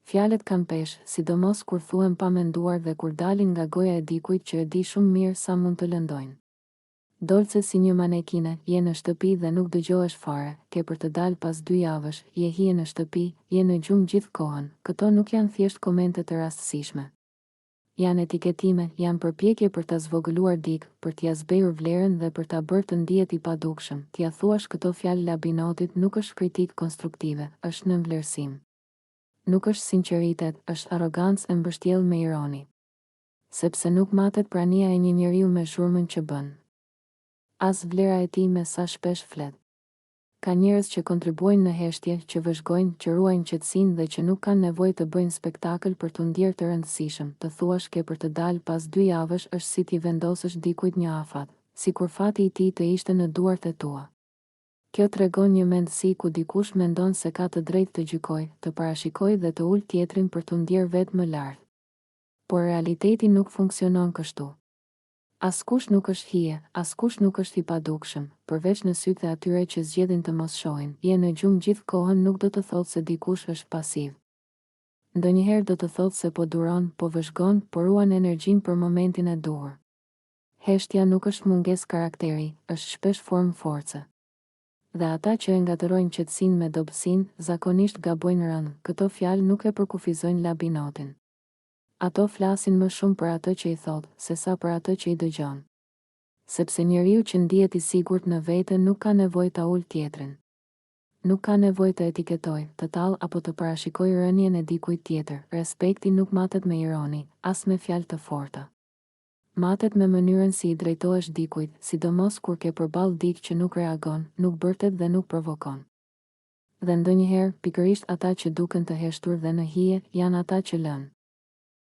Fjalët kanë peshë, sidomos kur thuhen pa menduar dhe kur dalin nga goja e dikujt që e di shumë mirë sa mund të lëndojnë. Dolce si një manekine, je në shtëpi dhe nuk dëgjohesh fare, ke për të dalë pas 2 javësh, je hije në shtëpi, je në gjumë gjithë kohën, këto nuk janë thjesht komente të rastësishme. Janë etiketime, janë përpjekje për ta zvogëluar dikë, për t'ia zbejur vlerën dhe për ta bërë të ndihet i padukshëm. T'ia thuash këto fjalë labinotit nuk është kritikë konstruktive, është nënvlerësim. Nuk është sinqeritet, është arrogancë e mbështjellë me ironi. Sepse nuk matet prania e një njeriu me zhurmën që bën. As vlera e tij me sa shpesh flet. Ka njerëz që kontribuojnë në heshtje, që vëzhgojnë, që ruajnë qetësinë dhe që nuk kanë nevojë të bëjnë spektakël për t'u ndier të rëndësishëm. Të thuash ke për të dalë pas 2 javësh është si t'i vendosësh dikujt një afat, sikur fati i tij të ishte në duart e tua. Kjo tregon një mendësi ku dikush mendon se ka të drejtë të gjykojë, të parashikojë dhe të ulë tjetrin për t'u ndier vetë më lart. Por realiteti nuk funksionon kështu. Askush nuk është hije, askush nuk është i padukshëm, përveç në sytë e atyre që zgjedhin të mos shohin. Je në gjumë gjithë kohën nuk do të thotë se dikush është pasiv. Ndonjëherë do të thotë se po duron, po vëzhgon, po ruan energjinë për momentin e duhur. Heshtja nuk është mungesë karakteri, është shpesh formë force. Dhe ata që e ngatërojnë qetësinë me dobësinë, zakonisht gabojnë rënd. Këto fjalë nuk e përkufizojnë labinotin. Ato flasin më shumë për atë që i thot, se sa për atë që i dëgjon. Sepse njeriu që ndihet i sigurt në vete nuk ka nevojë ta ulë tjetrin. Nuk ka nevojë të etiketoj, të tallë apo të parashikojë rënien e dikujt tjetër. Respekti nuk matet me ironi, as me fjalë të forta. Matet me mënyrën si i drejtohesh dikujt, sidomos kur ke përballë dikë që nuk reagon, nuk bërtet dhe nuk provokon. Dhe ndonjëherë, pikërisht ata që duken të heshtur dhe në hije, janë ata që lënë.